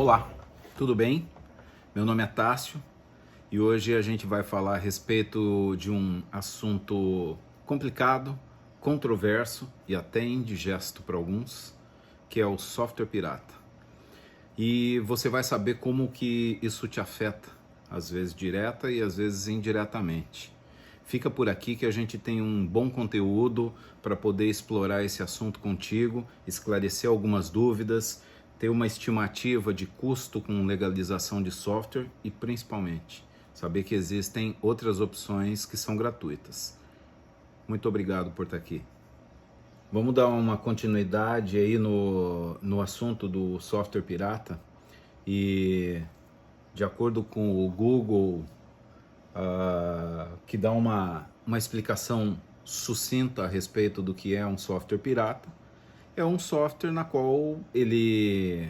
Olá, tudo bem? Meu nome é Tássio e hoje a gente vai falar a respeito de um assunto complicado, controverso e até indigesto para alguns, que é o software pirata. E você vai saber como que isso te afeta, às vezes direta e às vezes indiretamente. Fica por aqui que a gente tem um bom conteúdo para poder explorar esse assunto contigo, esclarecer algumas dúvidas, ter uma estimativa de custo com legalização de software e principalmente saber que existem outras opções que são gratuitas. Muito obrigado por estar aqui. Vamos dar uma continuidade aí no assunto do software pirata e de acordo com o Google, que dá uma explicação sucinta a respeito do que é um software pirata, é um software na qual ele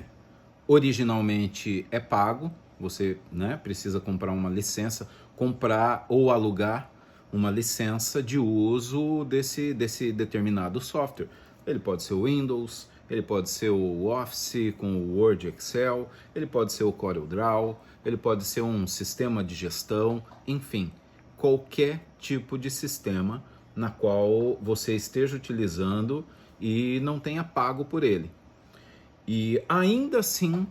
originalmente é pago, você precisa comprar uma licença, comprar ou alugar uma licença de uso desse determinado software. Ele pode ser o Windows, ele pode ser o Office com o Word, Excel, ele pode ser o CorelDRAW, ele pode ser um sistema de gestão, enfim, qualquer tipo de sistema na qual você esteja utilizando e não tenha pago por ele. E ainda assim,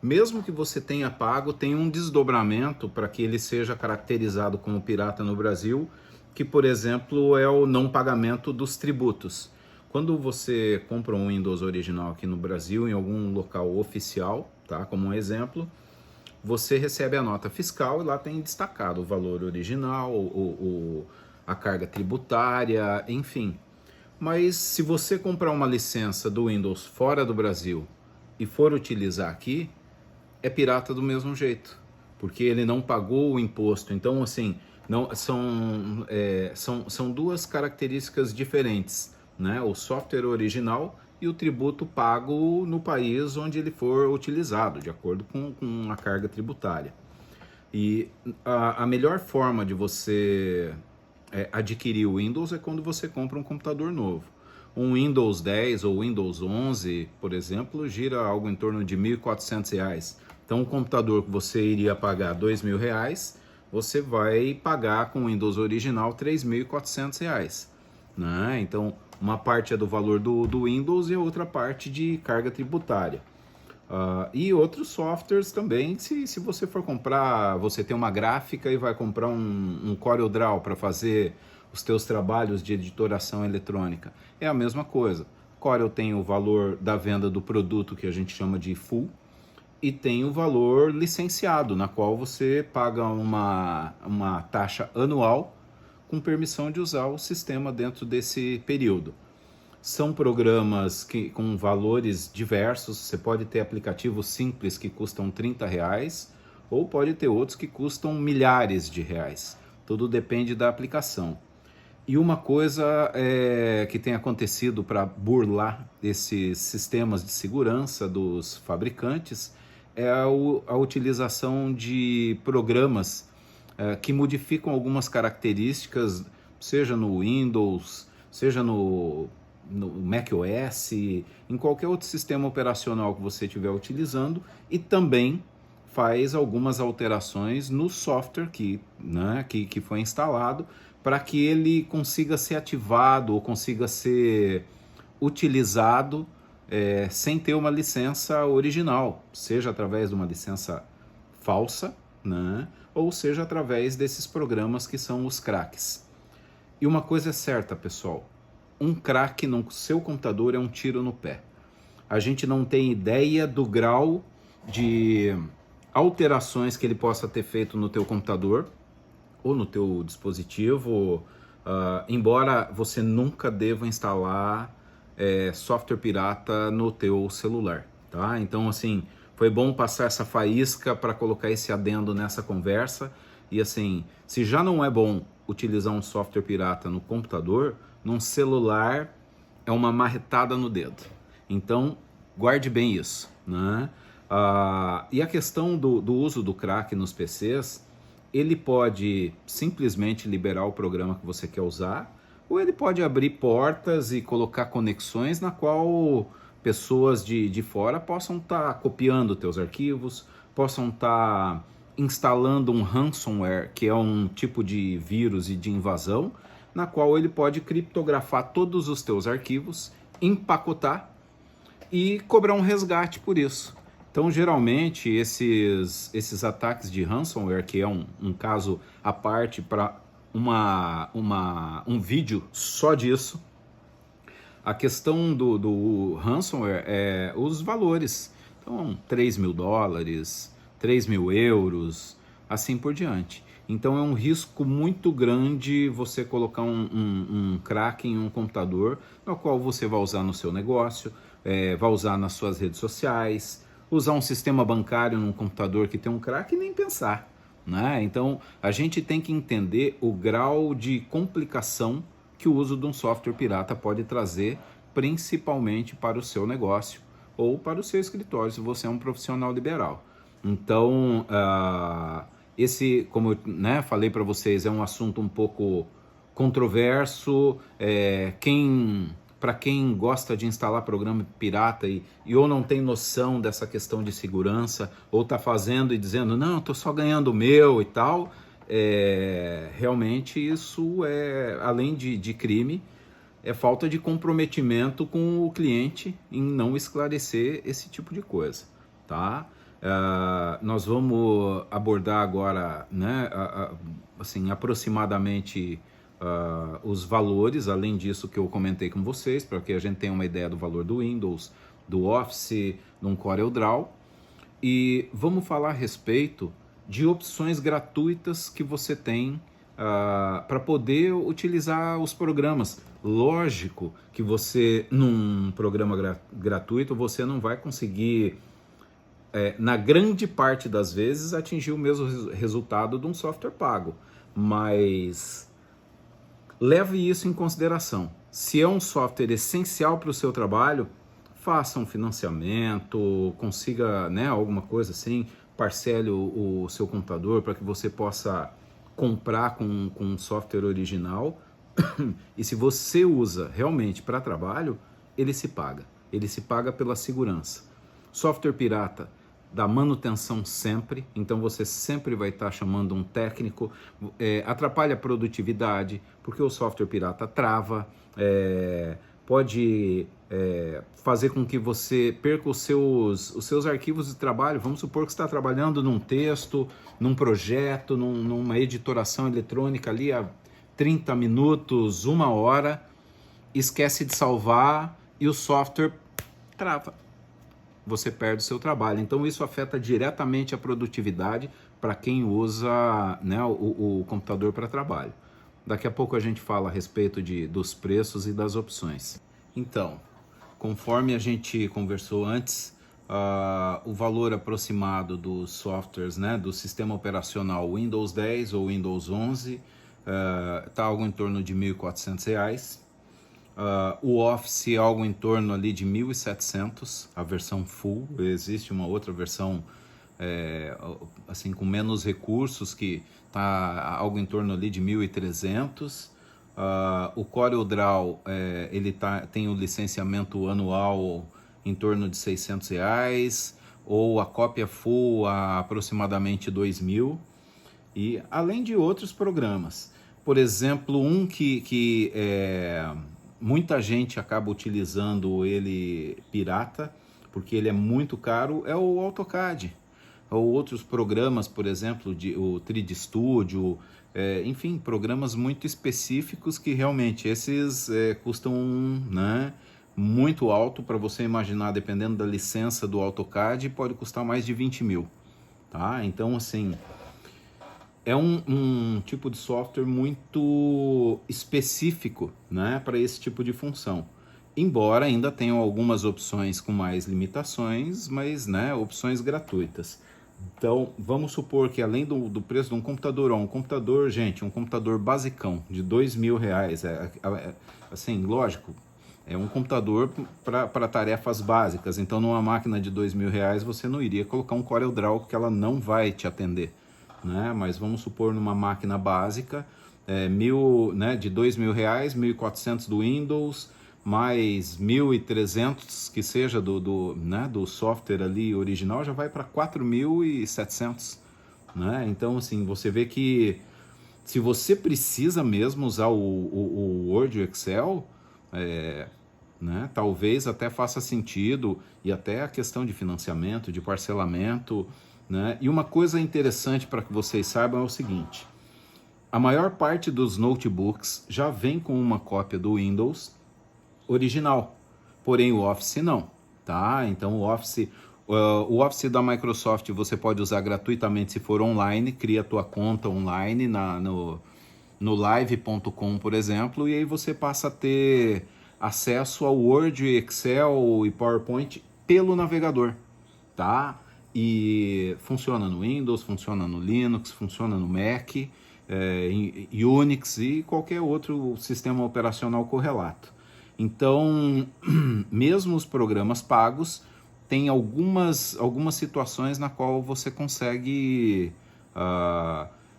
mesmo que você tenha pago, tem um desdobramento para que ele seja caracterizado como pirata no Brasil, que, por exemplo, é o não pagamento dos tributos. Quando você compra um Windows original aqui no Brasil, em algum local oficial, tá? Como um exemplo, você recebe a nota fiscal e lá tem destacado o valor original, a carga tributária, enfim. Mas se você comprar uma licença do Windows fora do Brasil e for utilizar aqui, é pirata do mesmo jeito, porque ele não pagou o imposto. Então, assim, não, são duas características diferentes, né? O software original e o tributo pago no país onde ele for utilizado, de acordo com a carga tributária. E a melhor forma de você adquirir o Windows é quando você compra um computador novo. Um Windows 10 ou Windows 11, por exemplo, gira algo em torno de R$ 1.400. Então, um computador que você iria pagar R$ 2.000, você vai pagar com o Windows original R$ 3.400. Né? Então, uma parte é do valor do Windows e a outra parte de carga tributária. E outros softwares também, se você for comprar, você tem uma gráfica e vai comprar um CorelDRAW para fazer os teus trabalhos de editoração eletrônica, é a mesma coisa. Corel tem o valor da venda do produto que a gente chama de full e tem o valor licenciado, na qual você paga uma taxa anual com permissão de usar o sistema dentro desse período. São programas com valores diversos, você pode ter aplicativos simples que custam R$30, ou pode ter outros que custam milhares de reais. Tudo depende da aplicação. E uma coisa que tem acontecido para burlar esses sistemas de segurança dos fabricantes é a utilização de programas que modificam algumas características, seja no Windows, seja no macOS, em qualquer outro sistema operacional que você estiver utilizando, e também faz algumas alterações no software que foi instalado para que ele consiga ser ativado ou consiga ser utilizado sem ter uma licença original, seja através de uma licença falsa, né? Ou seja através desses programas que são os craques. E uma coisa é certa, pessoal, um crack no seu computador é um tiro no pé. A gente não tem ideia do grau de alterações que ele possa ter feito no teu computador ou no teu dispositivo, embora você nunca deva instalar software pirata no teu celular, tá? Então, assim, foi bom passar essa faísca para colocar esse adendo nessa conversa. E assim, se já não é bom utilizar um software pirata no computador, num celular é uma marretada no dedo. Então, guarde bem isso, né? E a questão do uso do crack nos PCs, ele pode simplesmente liberar o programa que você quer usar, ou ele pode abrir portas e colocar conexões na qual pessoas de fora possam estar copiando teus arquivos, possam estar instalando um ransomware, que é um tipo de vírus e de invasão, na qual ele pode criptografar todos os teus arquivos, empacotar e cobrar um resgate por isso. Então, geralmente, esses ataques de ransomware, que é um caso à parte para um vídeo só disso, a questão do ransomware é os valores. Então, $3.000, 3.000 euros, assim por diante. Então, é um risco muito grande você colocar um crack em um computador, no qual você vai usar no seu negócio, vai usar nas suas redes sociais, usar um sistema bancário num computador que tem um crack e nem pensar, né? Então, a gente tem que entender o grau de complicação que o uso de um software pirata pode trazer, principalmente para o seu negócio ou para o seu escritório, se você é um profissional liberal. Então, esse, como eu, né, falei para vocês, é um assunto um pouco controverso. Para quem gosta de instalar programa pirata e ou não tem noção dessa questão de segurança, ou está fazendo e dizendo, não, estou só ganhando o meu e tal, realmente isso é, além de crime, é falta de comprometimento com o cliente em não esclarecer esse tipo de coisa, tá? Nós vamos abordar agora, né, assim, aproximadamente os valores, além disso que eu comentei com vocês, para que a gente tenha uma ideia do valor do Windows, do Office, do CorelDRAW, e vamos falar a respeito de opções gratuitas que você tem para poder utilizar os programas. Lógico que você, num programa gratuito, você não vai conseguir, na grande parte das vezes, atingir o mesmo resultado de um software pago, mas leve isso em consideração. Se é um software essencial para o seu trabalho, faça um financiamento, consiga, né, alguma coisa assim, parcele o seu computador para que você possa comprar com um software original. E se você usa realmente para trabalho, ele se paga. Ele se paga pela segurança. Software pirata dá manutenção sempre, então você sempre vai estar chamando um técnico, atrapalha a produtividade, porque o software pirata trava, pode fazer com que você perca os seus arquivos de trabalho. Vamos supor que você está trabalhando num texto, num projeto, numa editoração eletrônica ali há 30 minutos, 1 hora, esquece de salvar e o software trava. Você perde o seu trabalho. Então isso afeta diretamente a produtividade para quem usa, né, o computador para trabalho. Daqui a pouco a gente fala a respeito dos preços e das opções. Então, conforme a gente conversou antes, o valor aproximado dos softwares, né, do sistema operacional Windows 10 ou Windows 11 está algo em torno de R$ 1.400. O Office é algo em torno ali de 1.700, a versão full. Existe uma outra versão assim com menos recursos que está algo em torno ali de 1.300. O CorelDRAW ele tem o licenciamento anual em torno de R$ 600, ou a cópia full a aproximadamente 2.000, e além de outros programas. Por exemplo, um que muita gente acaba utilizando ele pirata, porque ele é muito caro, é o AutoCAD. Ou outros programas, por exemplo, o 3D Studio, enfim, programas muito específicos que realmente esses custam, né, muito alto. Para você imaginar, dependendo da licença do AutoCAD, pode custar mais de 20.000. Tá? Então, assim, é um tipo de software muito específico, né, para esse tipo de função. Embora ainda tenham algumas opções com mais limitações, mas, né, opções gratuitas. Então, vamos supor que além do preço de um computador, um computador, gente, um computador basicão de R$ 2.000, assim, lógico, é um computador para tarefas básicas. Então, numa máquina de R$ 2.000, você não iria colocar um CorelDRAW, porque ela não vai te atender, né? Mas vamos supor numa máquina básica, né, de R$ 2.000, 1.400 do Windows, mais 1.300 que seja né, do software ali original, já vai para 4.700, né? Então, assim, você vê que se você precisa mesmo usar o Word e o Excel, né, talvez até faça sentido, e até a questão de financiamento, de parcelamento, né? E uma coisa interessante para que vocês saibam é o seguinte: a maior parte dos notebooks já vem com uma cópia do Windows original, porém o Office não, tá? Então o Office da Microsoft você pode usar gratuitamente se for online, cria a tua conta online no live.com, por exemplo, e aí você passa a ter acesso ao Word, Excel e PowerPoint pelo navegador, tá? E funciona no Windows, funciona no Linux, funciona no Mac, em Unix e qualquer outro sistema operacional correlato. Então, mesmo os programas pagos, tem algumas situações na qual você consegue,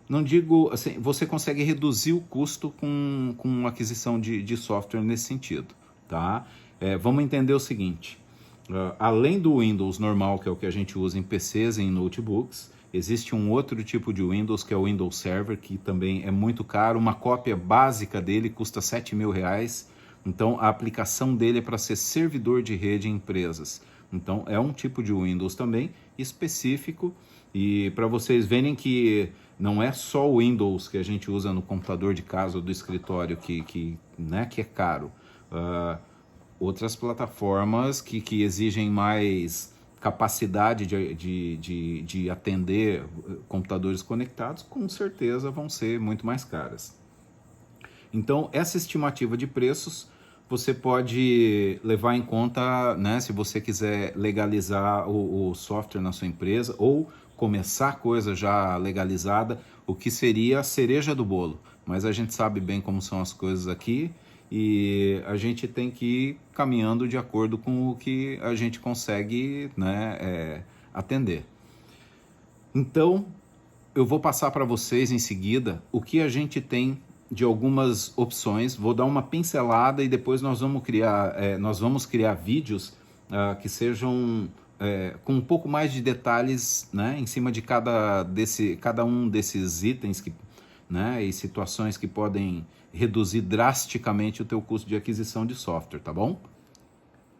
não digo assim, você consegue reduzir o custo com aquisição de software nesse sentido, tá? Vamos entender o seguinte: além do Windows normal, que é o que a gente usa em PCs e em notebooks, existe um outro tipo de Windows, que é o Windows Server, que também é muito caro. Uma cópia básica dele custa R$7.000. Então, a aplicação dele é para ser servidor de rede em empresas. Então, é um tipo de Windows também específico. E para vocês verem que não é só o Windows que a gente usa no computador de casa ou do escritório né, que é caro. Outras plataformas que exigem mais capacidade de atender computadores conectados, com certeza vão ser muito mais caras. Então, essa estimativa de preços você pode levar em conta, né, se você quiser legalizar o software na sua empresa ou começar coisa já legalizada, o que seria a cereja do bolo. Mas a gente sabe bem como são as coisas aqui e a gente tem que ir caminhando de acordo com o que a gente consegue, né, atender. Então, eu vou passar para vocês em seguida o que a gente tem de algumas opções. Vou dar uma pincelada e depois nós vamos criar vídeos que sejam com um pouco mais de detalhes, né, em cima de cada um desses itens né, e situações que podem reduzir drasticamente o teu custo de aquisição de software, tá bom?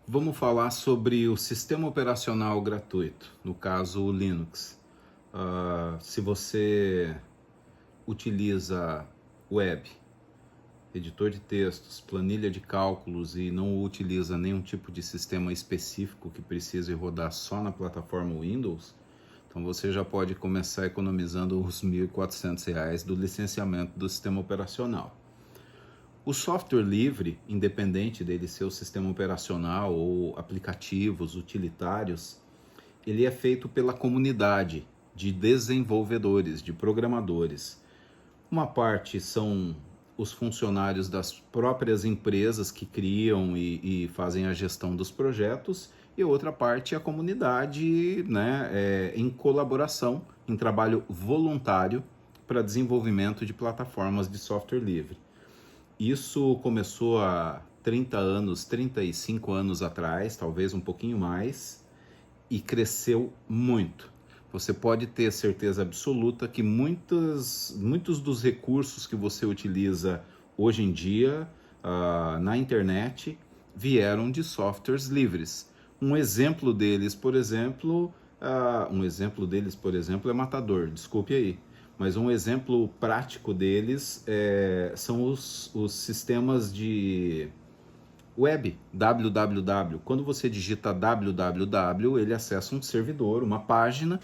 Vamos falar sobre o sistema operacional gratuito, no caso o Linux. Se você utiliza web, editor de textos, planilha de cálculos e não utiliza nenhum tipo de sistema específico que precise rodar só na plataforma Windows, então você já pode começar economizando os R$1.400 do licenciamento do sistema operacional. O software livre, independente dele ser o sistema operacional ou aplicativos utilitários, ele é feito pela comunidade de desenvolvedores, de programadores. Uma parte são os funcionários das próprias empresas que criam e fazem a gestão dos projetos, e outra parte é a comunidade, né, em colaboração, em trabalho voluntário para desenvolvimento de plataformas de software livre. Isso começou há 35 anos atrás, talvez um pouquinho mais, e cresceu muito. Você pode ter certeza absoluta que muitos dos recursos que você utiliza hoje em dia na internet vieram de softwares livres. Um exemplo deles, por exemplo, é Matador, desculpe aí. Mas um exemplo prático deles são os sistemas de web, www. Quando você digita www, ele acessa um servidor, uma página,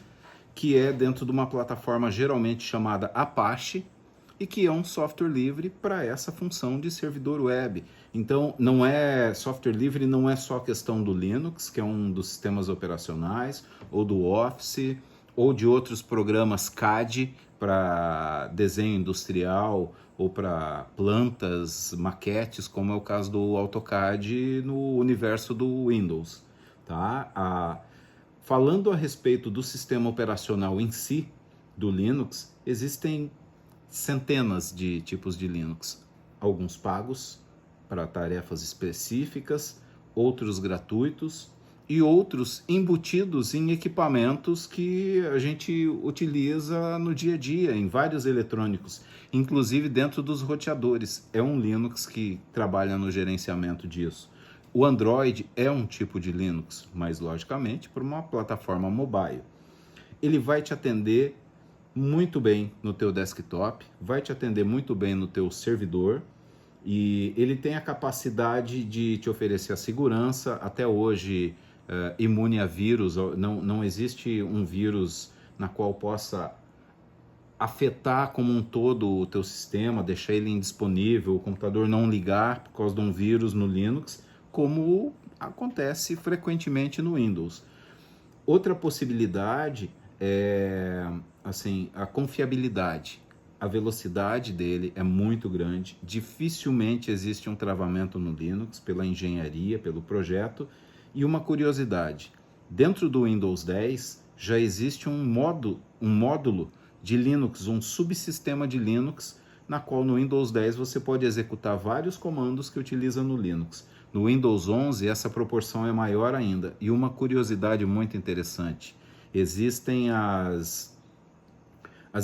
que é dentro de uma plataforma geralmente chamada Apache, e que é um software livre para essa função de servidor web. Então, software livre não é só questão do Linux, que é um dos sistemas operacionais, ou do Office, ou de outros programas CAD para desenho industrial, ou para plantas, maquetes, como é o caso do AutoCAD no universo do Windows, tá? Falando a respeito do sistema operacional em si, do Linux, existem centenas de tipos de Linux, alguns pagos, para tarefas específicas, outros gratuitos e outros embutidos em equipamentos que a gente utiliza no dia a dia, em vários eletrônicos, inclusive dentro dos roteadores. É um Linux que trabalha no gerenciamento disso. O Android é um tipo de Linux, mas logicamente por uma plataforma mobile. Ele vai te atender muito bem no teu desktop, vai te atender muito bem no teu servidor, e ele tem a capacidade de te oferecer a segurança. Até hoje, imune a vírus. Não existe um vírus na qual possa afetar como um todo o teu sistema, deixar ele indisponível, o computador não ligar por causa de um vírus no Linux, como acontece frequentemente no Windows. Outra possibilidade é assim, a confiabilidade. A velocidade dele é muito grande, dificilmente existe um travamento no Linux pela engenharia, pelo projeto. E uma curiosidade, dentro do Windows 10 já existe um módulo de Linux, um subsistema de Linux, na qual no Windows 10 você pode executar vários comandos que utiliza no Linux. No Windows 11 essa proporção é maior ainda. E uma curiosidade muito interessante, existem as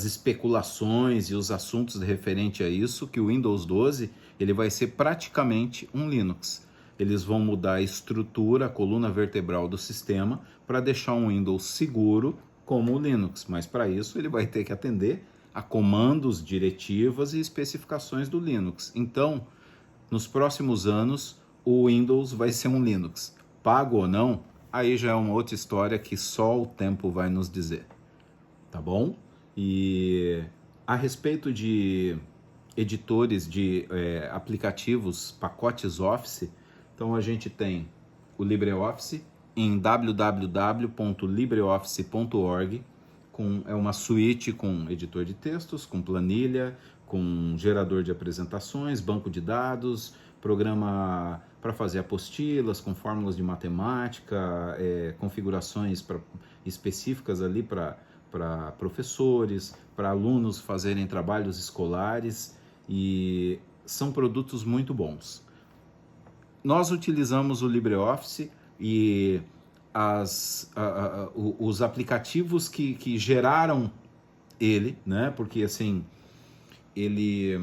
especulações e os assuntos referentes a isso, que o Windows 12 ele vai ser praticamente um Linux. Eles vão mudar a estrutura, a coluna vertebral do sistema, para deixar um Windows seguro como o Linux. Mas para isso ele vai ter que atender a comandos, diretivas e especificações do Linux. Então, nos próximos anos, o Windows vai ser um Linux. Pago ou não, aí já é uma outra história que só o tempo vai nos dizer. Tá bom? E a respeito de editores de aplicativos, pacotes Office, então a gente tem o LibreOffice em www.libreoffice.org, é uma suíte com editor de textos, com planilha, com gerador de apresentações, banco de dados, programa para fazer apostilas, com fórmulas de matemática, configurações específicas ali para professores, para alunos fazerem trabalhos escolares, e são produtos muito bons. Nós utilizamos o LibreOffice e os aplicativos que geraram ele, né? Porque assim, ele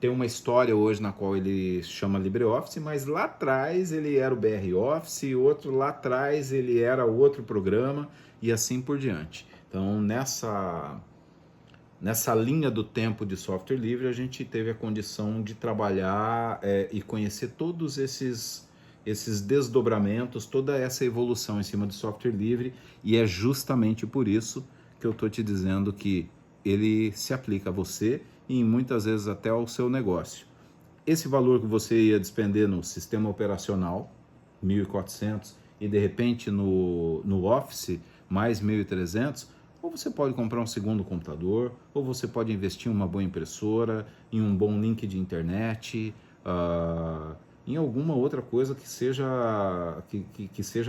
tem uma história hoje na qual ele chama LibreOffice, mas lá atrás ele era o BR Office, outro lá atrás ele era outro programa e assim por diante. Então, nessa linha do tempo de software livre, a gente teve a condição de trabalhar e conhecer todos esses desdobramentos, toda essa evolução em cima do software livre, e é justamente por isso que eu estou te dizendo que ele se aplica a você e muitas vezes até ao seu negócio. Esse valor que você ia despender no sistema operacional, 1.400, e de repente no Office, mais 1.300, ou você pode comprar um segundo computador, ou você pode investir em uma boa impressora, em um bom link de internet, em alguma outra coisa que seja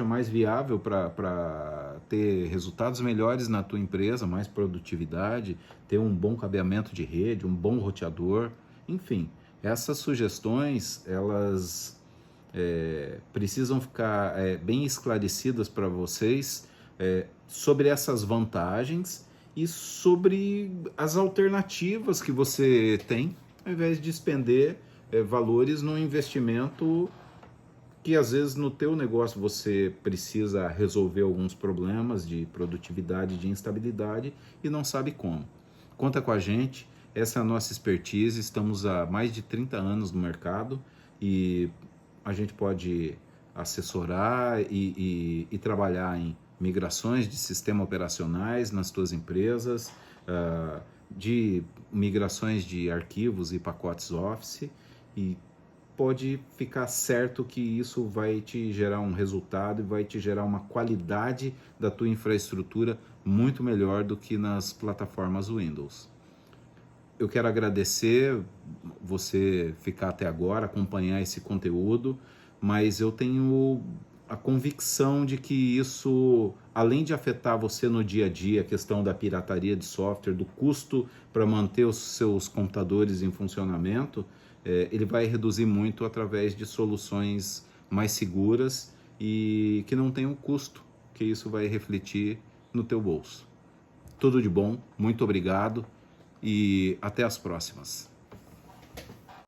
mais viável para ter resultados melhores na tua empresa, mais produtividade, ter um bom cabeamento de rede, um bom roteador, enfim. Essas sugestões, elas precisam ficar bem esclarecidas para vocês, sobre essas vantagens e sobre as alternativas que você tem, ao invés de despender valores num investimento que às vezes no teu negócio você precisa resolver alguns problemas de produtividade, de instabilidade e não sabe como. Conta com a gente, essa é a nossa expertise, estamos há mais de 30 anos no mercado e a gente pode assessorar e trabalhar em migrações de sistemas operacionais nas tuas empresas, de migrações de arquivos e pacotes Office, e pode ficar certo que isso vai te gerar um resultado e vai te gerar uma qualidade da tua infraestrutura muito melhor do que nas plataformas Windows. Eu quero agradecer você ficar até agora, acompanhar esse conteúdo, mas eu tenho a convicção de que isso, além de afetar você no dia a dia, a questão da pirataria de software, do custo para manter os seus computadores em funcionamento, ele vai reduzir muito através de soluções mais seguras e que não tenham custo, que isso vai refletir no teu bolso. Tudo de bom, muito obrigado e até as próximas.